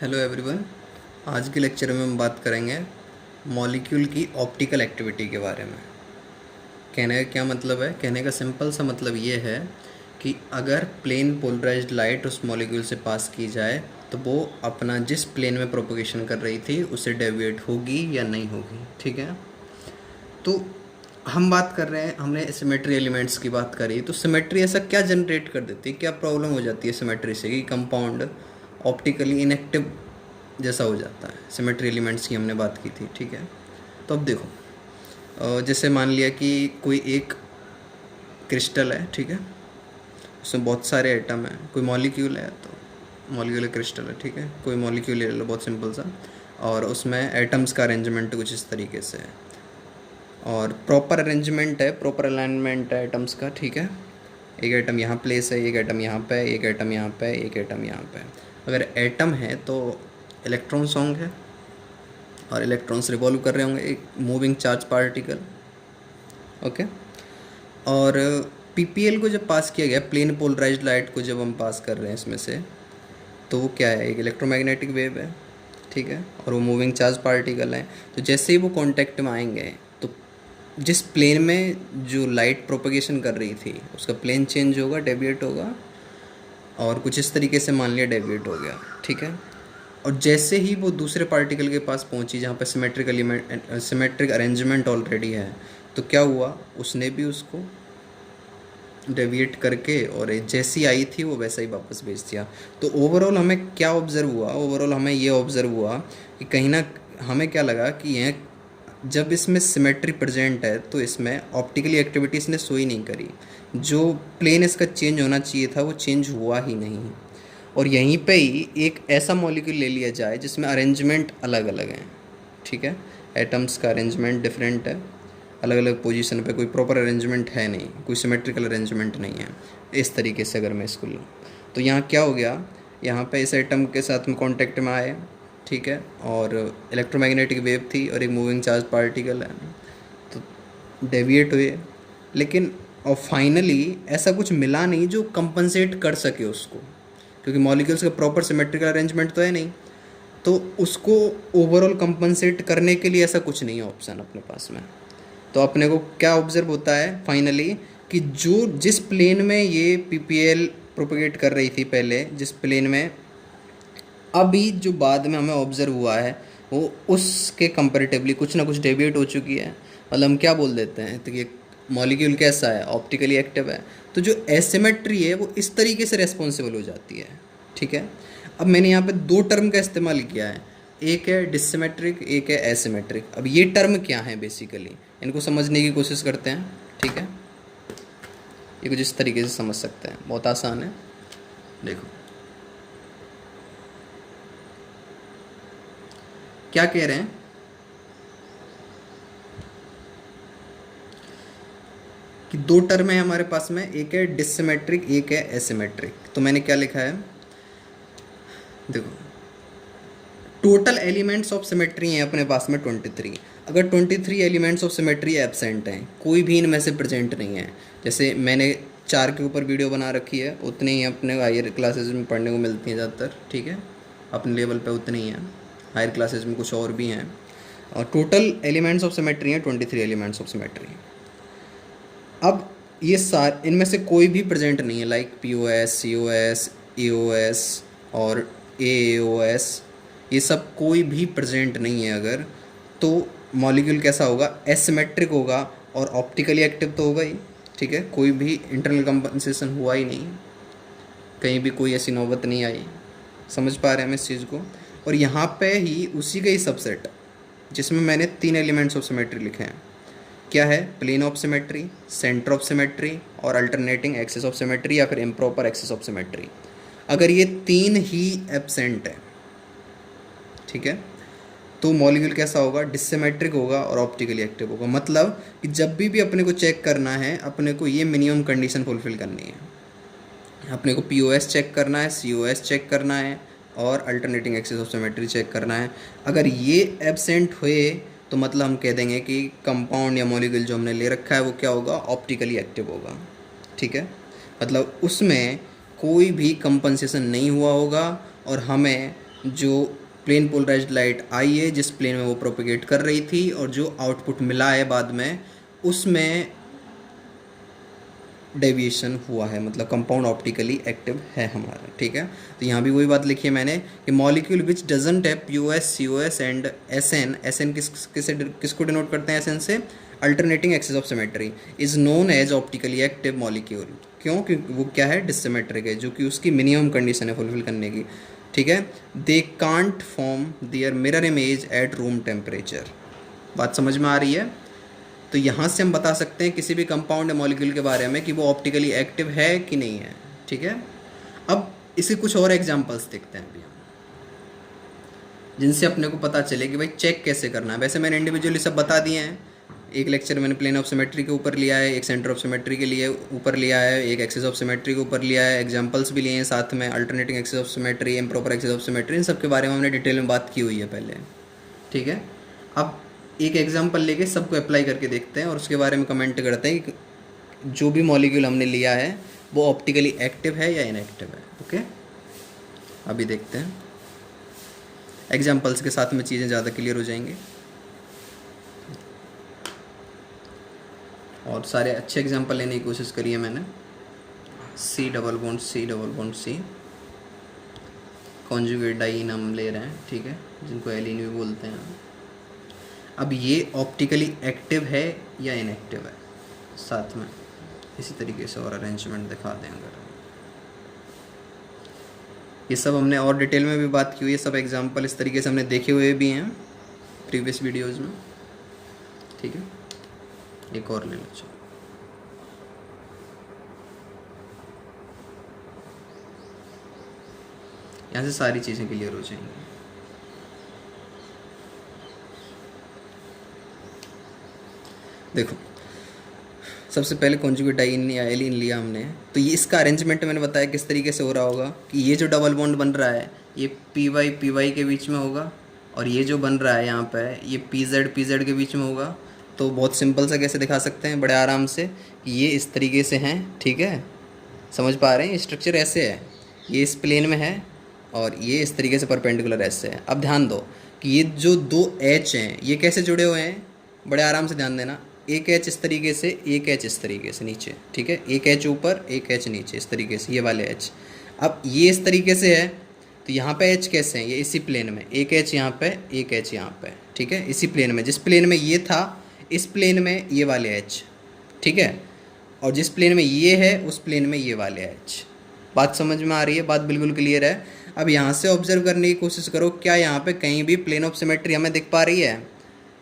Hello everyone. आज के lecture में हम बात करेंगे मॉलिक्यूल की ऑप्टिकल एक्टिविटी के बारे में। कहने का क्या मतलब है? कहने का सिंपल सा मतलब ये है कि अगर प्लेन पोलराइज्ड लाइट उस मॉलिक्यूल से पास की जाए तो वो अपना जिस प्लेन में प्रोपोगेशन कर रही थी उससे डेविएट होगी या नहीं होगी। ठीक है, तो हम बात कर रहे हैं, हमने सिमेट्री एलिमेंट्स की बात करी, तो सिमेट्री ऐसा क्या जनरेट कर देती है, क्या प्रॉब्लम हो जाती है सिमेट्री से कि कंपाउंड ऑप्टिकली इनएक्टिव जैसा हो जाता है। सिमेट्री एलिमेंट्स की हमने बात की थी। ठीक है, तो अब देखो, जैसे मान लिया कि कोई एक क्रिस्टल है, ठीक है, उसमें बहुत सारे एटम हैं, कोई मॉलिक्यूल है, तो मॉलिक्यूल क्रिस्टल है। ठीक है, कोई मॉलिक्यूल ले लो बहुत सिंपल सा, और उसमें एटम्स का अरेंजमेंट कुछ इस तरीके से है, और प्रॉपर अरेंजमेंट है, प्रॉपर अलाइनमेंट है एटम्स का। ठीक है, एक एटम यहाँ प्लेस है, एक एटम यहाँ पे, एक एटम यहाँ पे, एक एटम यहाँ पे। अगर एटम है तो इलेक्ट्रॉन सॉन्ग है, और इलेक्ट्रॉन्स रिवॉल्व कर रहे होंगे, एक मूविंग चार्ज पार्टिकल। ओके, और पीपीएल को जब पास किया गया, प्लेन पोलराइज्ड लाइट को जब हम पास कर रहे हैं इसमें से, तो वो क्या है? एक इलेक्ट्रोमैग्नेटिक वेव है। ठीक है, और वो मूविंग चार्ज पार्टिकल है। तो जैसे ही वो कांटेक्ट में आएंगे तो जिस प्लेन में जो लाइट प्रोपगेशन कर रही थी उसका प्लेन चेंज होगा, डेविएट होगा, और कुछ इस तरीके से मान लिया डेविएट हो गया। ठीक है, और जैसे ही वो दूसरे पार्टिकल के पास पहुंची जहाँ पर सिमेट्रिक अरेंजमेंट ऑलरेडी है, तो क्या हुआ, उसने भी उसको डेविएट करके, और जैसी आई थी वो वैसा ही वापस भेज दिया। तो ओवरऑल हमें क्या ऑब्ज़र्व हुआ? ओवरऑल हमें ये ऑब्ज़र्व हुआ कि कहीं ना, हमें क्या लगा कि यह जब इसमें सिमेट्री प्रेजेंट है तो इसमें ऑप्टिकली एक्टिविटी इसने शो ही नहीं करी। जो प्लेन इसका चेंज होना चाहिए था वो चेंज हुआ ही नहीं। और यहीं पे ही एक ऐसा मॉलिक्यूल ले लिया जाए जिसमें अरेंजमेंट अलग अलग हैं। ठीक है, एटम्स का अरेंजमेंट डिफरेंट है, अलग अलग पोजीशन पे, कोई प्रॉपर अरेंजमेंट है नहीं, कोई सिमेट्रिकल अरेंजमेंट नहीं है। इस तरीके से अगर मैं इसको लूँ तो यहाँ क्या हो गया, यहाँ पे इस एटम के साथ में कांटेक्ट में आए, ठीक है, और इलेक्ट्रोमैग्नेटिक वेव थी और एक मूविंग चार्ज पार्टिकल है, तो डेविएट हुए। लेकिन और फाइनली ऐसा कुछ मिला नहीं जो कंपनसेट कर सके उसको, क्योंकि मॉलिक्यूल्स का प्रॉपर सिमेट्रिकल अरेंजमेंट तो है नहीं, तो उसको ओवरऑल कंपनसेट करने के लिए ऐसा कुछ नहीं है ऑप्शन अपने पास में। तो अपने को क्या ऑब्जर्व होता है फाइनली, कि जो जिस प्लेन में ये पीपीएल प्रोपेगेट कर रही थी पहले, जिस प्लेन में अभी जो बाद में हमें ऑब्जर्व हुआ है, वो उसके कंपेरेटिवली कुछ ना कुछ डेविएट हो चुकी है। मतलब हम क्या बोल देते हैं, तो ये मॉलिक्यूल कैसा है, ऑप्टिकली एक्टिव है, तो जो एसिमेट्री है वो इस तरीके से रेस्पॉन्सिबल हो जाती है। ठीक है, अब मैंने यहाँ पे दो टर्म का इस्तेमाल किया है, एक है डिसिमेट्रिक, एक है एसिमेट्रिक। अब ये टर्म क्या है, बेसिकली इनको समझने की कोशिश करते हैं। ठीक है, ये कुछ इस तरीके से समझ सकते हैं, बहुत आसान है। देखो क्या कह रहे हैं कि दो टर्म है हमारे पास में, एक है डिसिमेट्रिक, एक है एसिमेट्रिक। तो मैंने क्या लिखा है, देखो टोटल एलिमेंट्स ऑफ सिमेट्री हैं अपने पास में 23। अगर 23 एलिमेंट्स ऑफ सिमेट्री एब्सेंट हैं, कोई भी इनमें से प्रेजेंट नहीं है, जैसे मैंने 4 के ऊपर वीडियो बना रखी है, उतने ही अपने हायर क्लासेज में पढ़ने को मिलती हैं ज़्यादातर। ठीक है, अपने लेवल पे उतने ही हैं, हायर क्लासेज में कुछ और भी हैं, और टोटल एलिमेंट्स ऑफ सिमेट्री हैं 23 एलिमेंट्स ऑफ सिमेट्री। अब ये सारे, इनमें से कोई भी प्रेजेंट नहीं है, लाइक POS, COS, EOS और AOS, ये सब कोई भी प्रेजेंट नहीं है अगर, तो मॉलिक्यूल कैसा होगा, एसिमेट्रिक होगा, और ऑप्टिकली एक्टिव तो होगा ही। ठीक है, कोई भी इंटरनल कंपनसेशन हुआ ही नहीं, कहीं भी कोई ऐसी नौबत नहीं आई। समझ पा रहे हैं हम इस चीज़ को? और यहाँ पे ही उसी का ही सबसेट जिसमें मैंने 3 एलिमेंट्स ऑफ सिमेट्री लिखे हैं, क्या है, plane of symmetry, centre of symmetry, और अल्टरनेटिंग एक्सिस ऑफ सिमेट्री, या फिर इम्प्रॉपर एक्सिस ऑफ सिमेट्री। अगर ये 3 ही एब्सेंट है, ठीक है, तो मॉलिक्यूल कैसा होगा, डिसिमेट्रिक होगा और ऑप्टिकली एक्टिव होगा। मतलब कि जब भी अपने को चेक करना है, अपने को ये मिनिमम कंडीशन फुलफिल करनी है। अपने को POS चेक करना है, COS चेक करना है, और alternating axis of symmetry check करना है। अगर ये एब्सेंट हुए तो मतलब हम कह देंगे कि कंपाउंड या मॉलिक्यूल जो हमने ले रखा है वो क्या होगा, ऑप्टिकली एक्टिव होगा। ठीक है, मतलब उसमें कोई भी कंपनसेशन नहीं हुआ होगा, और हमें जो प्लेन पोलराइज्ड लाइट आई है जिस प्लेन में वो प्रोपेगेट कर रही थी, और जो आउटपुट मिला है बाद में उसमें डेविएशन हुआ है, मतलब कंपाउंड ऑप्टिकली एक्टिव है हमारा। ठीक है, तो यहाँ भी वही बात लिखी है मैंने कि molecule which doesn't have POS, COS and SN, SN किसको डिनोट करते हैं एसएन से, alternating axis of symmetry, is known as optically active molecule. क्यों? क्योंकि वो क्या है, डिसिमेट्रिक है, जो कि उसकी मिनिमम कंडीशन है फुलफिल करने की। ठीक है, they can't form their mirror image at room temperature. बात समझ में आ रही है? तो यहाँ से हम बता सकते हैं किसी भी कंपाउंड या मॉलिक्यूल के बारे में कि वो ऑप्टिकली एक्टिव है कि नहीं है। ठीक है, अब इसे कुछ और एग्जांपल्स देखते हैं अभी हम, जिनसे अपने को पता चले कि भाई चेक कैसे करना है। वैसे मैंने इंडिविजुअली सब बता दिए हैं, एक लेक्चर मैंने प्लेन ऑफ सिमेट्री के ऊपर लिया है, एक सेंटर ऑफ सिमेट्री के लिए ऊपर लिया है, एक एक्सिस ऑफ सिमेट्री के ऊपर लिया है, एग्जांपल्स भी लिए हैं साथ में, alternating axis of symmetry, improper axis of symmetry, इन सब के बारे में हमने डिटेल में बात की हुई है पहले। ठीक है, अब एक एग्जांपल लेके सबको अप्लाई करके देखते हैं और उसके बारे में कमेंट करते हैं कि जो भी मॉलिक्यूल हमने लिया है वो ऑप्टिकली एक्टिव है या इनएक्टिव है। ओके, अभी देखते हैं, एग्जांपल्स के साथ में चीज़ें ज़्यादा क्लियर हो जाएंगी और सारे अच्छे एग्जांपल लेने की कोशिश करी है मैंने। C double bond C double bond C, conjugate diene हम ले रहे हैं। ठीक है, जिनको एलिन भी बोलते हैं। अब ये ऑप्टिकली एक्टिव है या इनएक्टिव है, साथ में इसी तरीके से और अरेंजमेंट दिखा दें। अगर ये सब हमने और डिटेल में भी बात की हुई है, सब एग्जांपल इस तरीके से हमने देखे हुए भी हैं प्रीवियस वीडियोज़ में। ठीक है, एक और ले लो। यहाँ से सारी चीज़ें क्लियर हो जाएंगी। देखो, सबसे पहले कॉन्जुगेट डाइन या एलिन लिया हमने, तो ये इसका अरेंजमेंट मैंने बताया किस तरीके से हो रहा होगा कि ये जो डबल बॉन्ड बन रहा है ये पी वाई के बीच में होगा, और ये जो बन रहा है यहाँ पे ये पी जेड के बीच में होगा। तो बहुत सिंपल सा कैसे दिखा सकते हैं, बड़े आराम से, कि ये इस तरीके से हैं। ठीक है, समझ पा रहे हैं? स्ट्रक्चर ऐसे है, ये इस प्लेन में है और ये इस तरीके से परपेंडिकुलर ऐसे है। अब ध्यान दो कि ये जो दो एच हैं ये कैसे जुड़े हुए हैं, बड़े आराम से ध्यान देना। एक एच इस तरीके से, एक एच इस तरीके से नीचे। ठीक है, एक एच ऊपर एक एच नीचे, इस तरीके से ये वाले एच। अब ये इस तरीके से है तो यहाँ पे एच कैसे हैं, ये इसी प्लेन में, एक एच यहाँ पे एक एच यहाँ पे। ठीक है, इसी प्लेन में, जिस प्लेन में ये था इस प्लेन में ये वाले एच। ठीक है, और जिस प्लेन में ये है उस प्लेन में ये वाले एच। बात समझ में आ रही है? बात बिल्कुल क्लियर है। अब यहाँ से ऑब्जर्व करने की कोशिश करो, क्या यहाँ पे कहीं भी प्लेन ऑफ सिमेट्री हमें दिख पा रही है?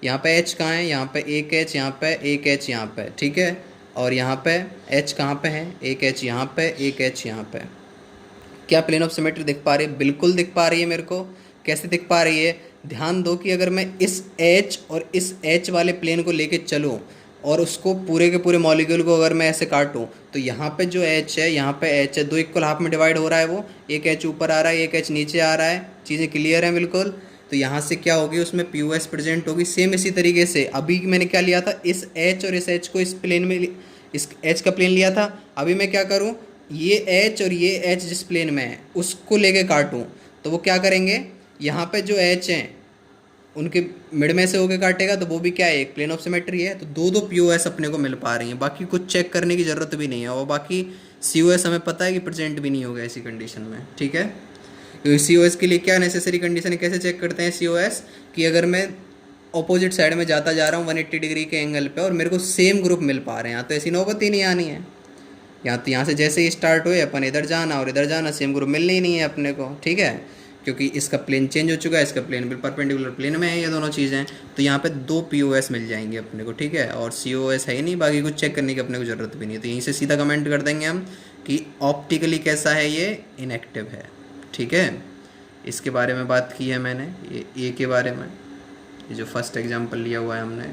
यहाँ पे एच कहाँ है? यहाँ पे एक एच, यहाँ पे एक एच, यहाँ पे। ठीक है, और यहाँ पे एच कहाँ पे है? एक एच यहाँ पे, एक एच यहाँ पे। क्या प्लेन ऑफ सिमेट्री दिख पा रही है? बिल्कुल दिख पा रही है मेरे को। कैसे दिख पा रही है? ध्यान दो कि अगर मैं इस एच और इस एच वाले प्लेन को लेके चलूँ और उसको पूरे के पूरे मॉलिक्यूल को अगर मैं ऐसे काटूँ तो यहाँ पे जो एच है, यहाँ पे एच है, दो इक्वल हाफ में डिवाइड हो रहा है। वो एक एच ऊपर आ रहा है, एक एच नीचे आ रहा है। चीज़ें क्लियर हैं बिल्कुल? तो यहाँ से क्या होगी, उसमें पी ओ एस प्रेजेंट होगी। सेम इसी तरीके से अभी मैंने क्या लिया था, इस एच और इस एच को इस प्लेन में, इस एच का प्लेन लिया था। अभी मैं क्या करूँ, ये एच और ये एच जिस प्लेन में है उसको लेके काटूँ तो वो क्या करेंगे, यहाँ पे जो एच हैं उनके मिड में से होके काटेगा तो वो भी क्या है, एक प्लेन ऑफ सिमेट्री है। तो दो दो पीओएस अपने को मिल पा रही हैं, बाकी कुछ चेक करने की ज़रूरत भी नहीं है। और बाकी सीओएस हमें पता है कि प्रेजेंट भी नहीं होगा ऐसी कंडीशन में। ठीक है, तो सीओएस के लिए क्या नेसेसरी कंडीशन है, कैसे चेक करते हैं सीओएस, कि अगर मैं ऑपोजिट साइड में जाता जा रहा हूँ 180 डिग्री के एंगल पे और मेरे को सेम ग्रुप मिल पा रहे हैं, यहाँ तो ऐसी नौबत ही नहीं आनी है। यहाँ से जैसे ही स्टार्ट हुए अपन इधर जाना और इधर जाना, सेम ग्रुप मिलने ही नहीं है अपने को। ठीक है, क्योंकि इसका प्लेन चेंज हो चुका है, इसका प्लेन बिल्कुल परपेंडिकुलर प्लेन में है, ये दोनों चीज़ें। तो यहाँ पे दो पीओएस मिल जाएंगे अपने को। ठीक है, और सीओएस है ही नहीं, बाकी कुछ चेक करने की अपने को ज़रूरत भी नहीं है। तो यहीं से सीधा कमेंट कर देंगे हम कि ऑप्टिकली कैसा है, ये इनएक्टिव है। ठीक है, इसके बारे में बात की है मैंने, ये ए के बारे में। ये जो फर्स्ट एग्जाम्पल लिया हुआ है हमने,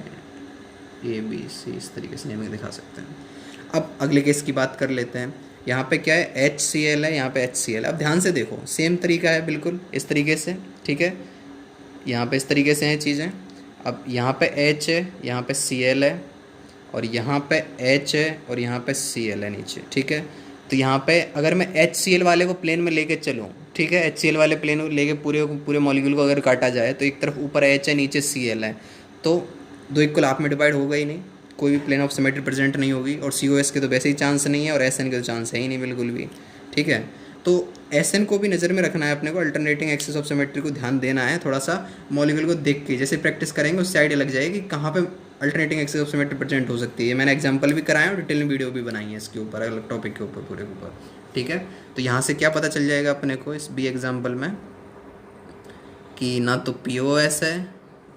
ए बी सी, इस तरीके से नेमिंग दिखा सकते हैं। अब अगले केस की बात कर लेते हैं। यहाँ पे क्या है, HCl है, यहाँ पे HCl। अब ध्यान से देखो, सेम तरीका है बिल्कुल इस तरीके से। ठीक है, यहाँ पे इस तरीके से हैं चीज़ें। अब यहाँ पे H है, यहाँ पे Cl है, और यहाँ पे H है और यहाँ पे Cl है नीचे। ठीक है, तो यहाँ पे अगर मैं HCl वाले को प्लेन में लेके चलूँ, ठीक ठीक है। HCl वाले प्लेन लेके पूरे पूरे मॉलिक्यूल को अगर काटा जाए तो एक तरफ ऊपर H है, नीचे Cl है, तो दो इक्वल हाफ में डिवाइड होगा ही नहीं, कोई भी प्लेन ऑफ सिमेट्री प्रेजेंट नहीं होगी, और COS के तो वैसे ही चांस नहीं है, और SN के तो चांस है ही नहीं बिल्कुल भी, ठीक है। तो SN को भी नज़र में रखना है अपने को, अल्टरनेटिंग एक्सिस ऑफ सिमेट्री को ध्यान देना है थोड़ा सा मॉलिक्यूल को देख के, जैसे प्रैक्टिस करेंगे उससे आइडिया लग जाएगी कहाँ पे alternating axis of symmetry present हो सकती है। मैंने एग्जांपल भी कराया और डिटेल में वीडियो भी बनाई है इसके ऊपर, अलग टॉपिक के ऊपर पूरे के ऊपर, ठीक है। तो यहाँ से क्या पता चल जाएगा अपने को इस बी एग्जाम्पल में कि ना तो POS है,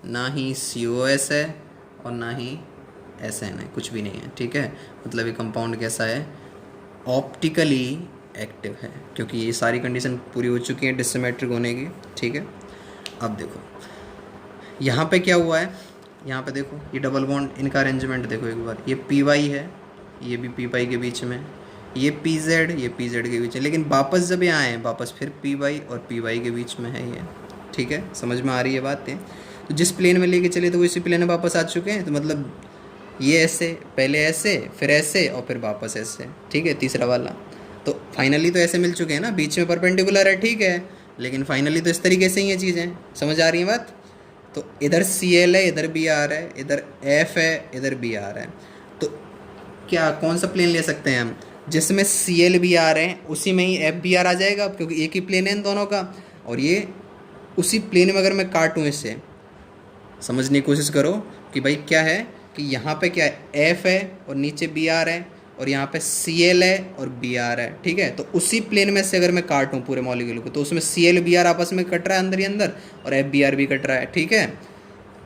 ना ही COS है, और ना ही SN है, कुछ भी नहीं है, ठीक है। मतलब ये कंपाउंड कैसा है, ऑप्टिकली एक्टिव है, क्योंकि ये सारी कंडीशन पूरी हो चुकी हैं डिसिमेट्रिक होने की, ठीक है। अब देखो यहाँ पे क्या हुआ है, यहाँ पे देखो ये डबल बॉन्ड इनका अरेंजमेंट देखो एक बार, ये PY है, ये भी PY के बीच में, ये PZ, ये PZ के बीच में, लेकिन वापस जब ये आए हैं वापस फिर PY और PY के बीच में है ये, ठीक है। समझ में आ रही है बातें। तो जिस प्लेन में लेके चले तो वो इसी प्लेन में वापस आ चुके हैं, तो मतलब ये ऐसे, पहले ऐसे, फिर ऐसे, और फिर वापस ऐसे, ठीक है, तीसरा वाला। तो फाइनली तो ऐसे मिल चुके हैं ना, बीच में परपेंडिकुलर है, ठीक है, लेकिन फाइनली तो इस तरीके से ही ये चीज़ें समझ आ रही हैं बात। तो इधर CL है, इधर BR है, इधर F है, इधर BR है, तो क्या कौन सा प्लेन ले सकते हैं हम जिसमें CL BR है, उसी में ही FBR आ जाएगा, क्योंकि एक ही प्लेन है इन दोनों का। और ये उसी प्लेन में अगर मैं काटूँ इसे, समझने की कोशिश करो कि भाई क्या है कि यहाँ पे क्या है, F है और नीचे BR है, और यहाँ पे CL है और BR है, ठीक है। तो उसी प्लेन में से अगर मैं काटूँ पूरे मॉलिक्यूल को, तो उसमें CL BR आपस में कट रहा है अंदर ही अंदर, और FBR भी कट रहा है, ठीक है।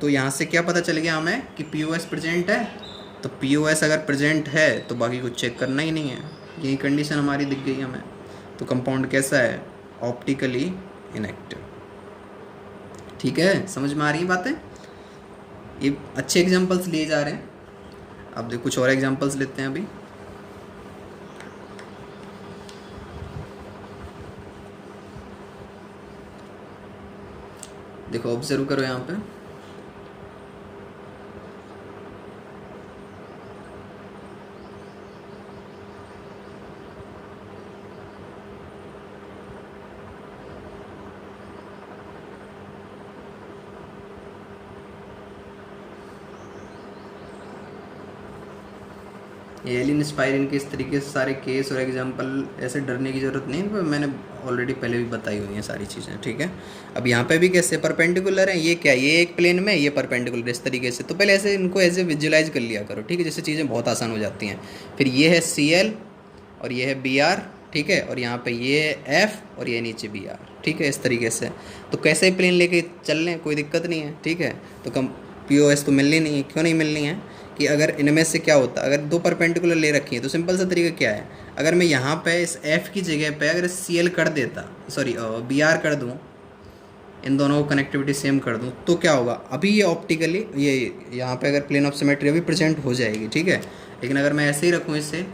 तो यहाँ से क्या पता चल गया हमें कि POS प्रेजेंट है, तो POS अगर प्रेजेंट है तो बाकी कुछ चेक करना ही नहीं है, यही कंडीशन हमारी दिख गई हमें। तो कंपाउंड कैसा है, ऑप्टिकली इनएक्टिव, ठीक है। समझ में आ रही है बातें, ये अच्छे एग्जांपल्स लिए जा रहे हैं। अब देखो कुछ और एग्जांपल्स लेते हैं अभी। देखो ऑब्जर्व करो यहाँ पे, ये एलिन स्पायरिन के इस तरीके से सारे केस और एग्जांपल, ऐसे डरने की ज़रूरत नहीं है, मैंने ऑलरेडी पहले भी बताई हुई हैं सारी चीज़ें, ठीक है। अब यहाँ पे भी कैसे परपेंडिकुलर है, ये क्या, ये एक प्लेन में, ये परपेंडिकुलर इस तरीके से, तो पहले ऐसे इनको ऐसे विजुलाइज कर लिया करो, ठीक है, जिससे चीज़ें बहुत आसान हो जाती हैं। फिर ये है CL और ये है BR, ठीक है, और यहाँ पे ये है F और ये नीचे BR, ठीक है, इस तरीके से। तो कैसे प्लेन लेके चल लें, कोई दिक्कत नहीं है, ठीक है। तो कम POS तो मिलनी नहीं है, क्यों नहीं मिलनी है कि अगर इनमें से क्या होता, अगर दो परपेंडिकुलर ले रखी है तो सिंपल सा तरीका क्या है, अगर मैं यहाँ पे इस F की जगह पे अगर CL कर देता, सॉरी BR कर दूँ, इन दोनों को कनेक्टिविटी सेम कर दूँ, तो क्या होगा, अभी ये ऑप्टिकली ये यहाँ पे अगर प्लेन ऑफ सिमेट्री अभी प्रेजेंट हो जाएगी, ठीक है। लेकिन अगर मैं ऐसे ही रखूँ इसे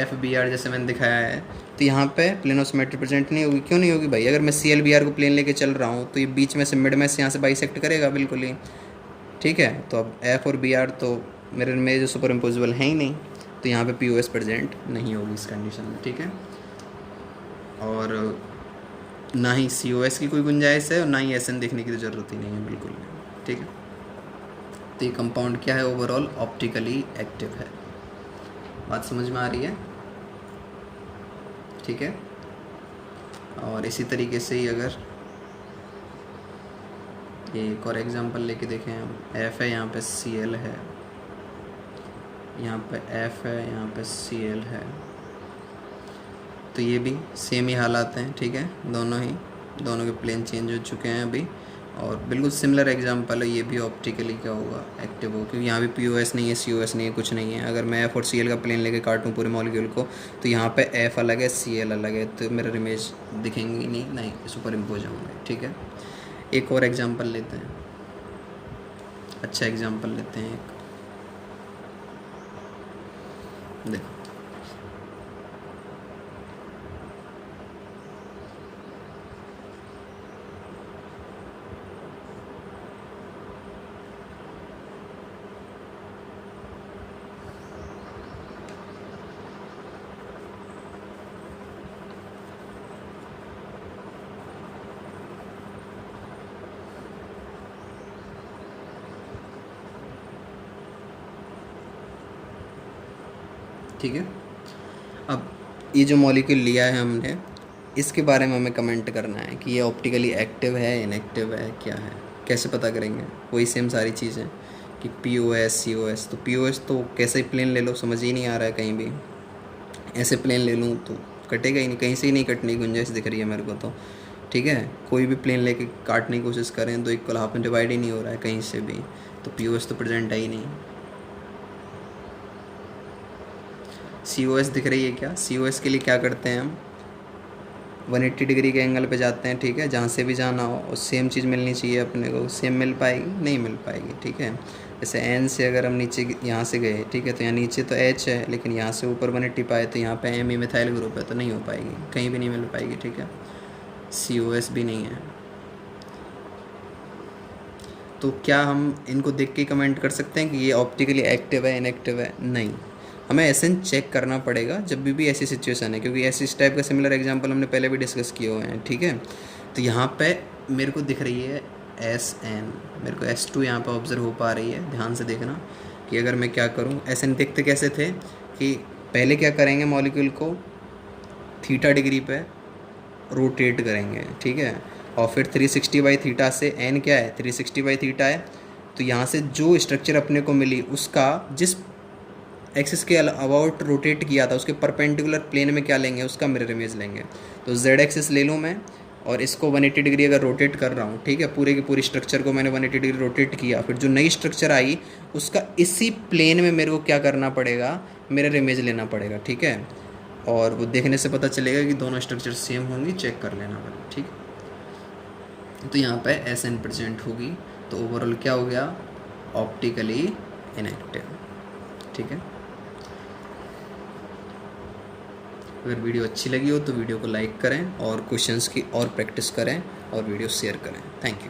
FBR जैसे मैंने दिखाया है, तो यहाँ पे प्लेन ऑफ सिमेट्री प्रेजेंट नहीं होगी। क्यों नहीं होगी भाई, अगर मैं CL BR को प्लेन लेके चल रहा हूँ तो ये बीच में से मिड में से यहाँ से बाइसेक्ट करेगा बिल्कुल ही, ठीक है। तो अब F और BR तो मेरे में जो सुपर इम्पोजिबल है ही नहीं, तो यहाँ पे POS प्रेजेंट नहीं होगी इस कंडीशन में, ठीक है। और ना ही COS की कोई गुंजाइश है और ना ही SN देखने की तो ज़रूरत ही नहीं है बिल्कुल भी, ठीक है। तो ये कंपाउंड क्या है, ओवरऑल ऑप्टिकली एक्टिव है। बात समझ में आ रही है, ठीक है। और इसी तरीके से ही अगर एक और एग्जांपल लेके देखें हम, F है, यहाँ पे CL है, यहाँ पे F है, यहाँ पे CL है, तो ये भी सेम ही हालात हैं, ठीक है। दोनों के प्लेन चेंज हो चुके हैं अभी, और बिल्कुल सिमिलर एग्जांपल है, ये भी ऑप्टिकली क्या होगा, एक्टिव होगा, क्योंकि यहाँ भी POS नहीं है, COS नहीं है, कुछ नहीं है। अगर मैं F और CL का प्लेन लेके काटूँ पूरे मॉलिक्यूल को, तो यहाँ पे F अलग है, CL अलग है, तो मेरा इमेज दिखेंगी नहीं सुपर इम्पोज होंगे, ठीक है। एक और एग्जांपल लेते हैं, अच्छा एग्जांपल लेते हैं एक, देखो ठीक है। अब ये जो मॉलिक्यूल लिया है हमने, इसके बारे में हमें कमेंट करना है कि ये ऑप्टिकली एक्टिव है, इनएक्टिव है, क्या है। कैसे पता करेंगे? वही सेम सारी चीज़ें कि POS COS। तो POS तो कैसे ही प्लेन ले लो, समझ ही नहीं आ रहा है कहीं भी। ऐसे प्लेन ले लूँ तो कटेगा ही नहीं, कहीं से ही नहीं कटने की गुंजाइश दिख रही है मेरे को तो। ठीक है, कोई भी प्लेन लेके काटने की कोशिश करें तो इक्वल हाफ में डिवाइड ही नहीं हो रहा है कहीं से भी, तो POS तो प्रेजेंट है ही नहीं। COS दिख रही है क्या? COS के लिए क्या करते हैं हम, 180 डिग्री के एंगल पे जाते हैं। ठीक है, जहाँ से भी जाना हो और सेम चीज़ मिलनी चाहिए अपने को। सेम मिल पाएगी? नहीं मिल पाएगी। ठीक है, जैसे N से अगर हम नीचे यहाँ से गए, ठीक है, तो यहाँ नीचे तो H है, लेकिन यहाँ से ऊपर 180 पाए तो यहाँ पे ME मिथाइल ग्रुप है, तो नहीं हो पाएगी, कहीं भी नहीं मिल पाएगी। ठीक है, COS भी नहीं है। तो क्या हम इनको देख के कमेंट कर सकते हैं कि ये ऑप्टिकली एक्टिव है, इनएक्टिव है? नहीं, हमें SN चेक करना पड़ेगा जब भी ऐसी सिचुएशन है, क्योंकि ऐसी इस टाइप का सिमिलर एग्जांपल हमने पहले भी डिस्कस किए हुए हैं। ठीक है, तो यहाँ पे मेरे को दिख रही है SN, मेरे को S2 यहाँ पे ऑब्जर्व हो पा रही है। ध्यान से देखना कि अगर मैं क्या करूँ, SN देखते कैसे थे कि पहले क्या करेंगे, मॉलिक्यूल को थीटा डिग्री पे रोटेट करेंगे। ठीक है, और फिर 360/थीटा से n क्या है, 360/थीटा है। तो यहाँ से जो स्ट्रक्चर अपने को मिली उसका जिस एक्सिस के अबाउट रोटेट किया था उसके परपेंडिकुलर प्लेन में क्या लेंगे, उसका मिरर इमेज लेंगे। तो Z एक्सिस ले लूँ मैं और इसको 180 डिग्री अगर रोटेट कर रहा हूँ, ठीक है, पूरे की पूरी स्ट्रक्चर को मैंने 180 डिग्री रोटेट किया, फिर जो नई स्ट्रक्चर आई उसका इसी प्लेन में मेरे को क्या करना पड़ेगा, मिरर इमेज लेना पड़ेगा। ठीक है, और वो देखने से पता चलेगा कि दोनों स्ट्रक्चर सेम होंगी, चेक कर लेना पड़ेगा। ठीक है, तो यहाँ पे SN प्रेजेंट होगी, तो ओवरऑल क्या हो गया, ऑप्टिकली इनएक्टिव। ठीक है, अगर वीडियो अच्छी लगी हो तो वीडियो को लाइक करें और क्वेश्चंस की और प्रैक्टिस करें और वीडियो शेयर करें। Thank you.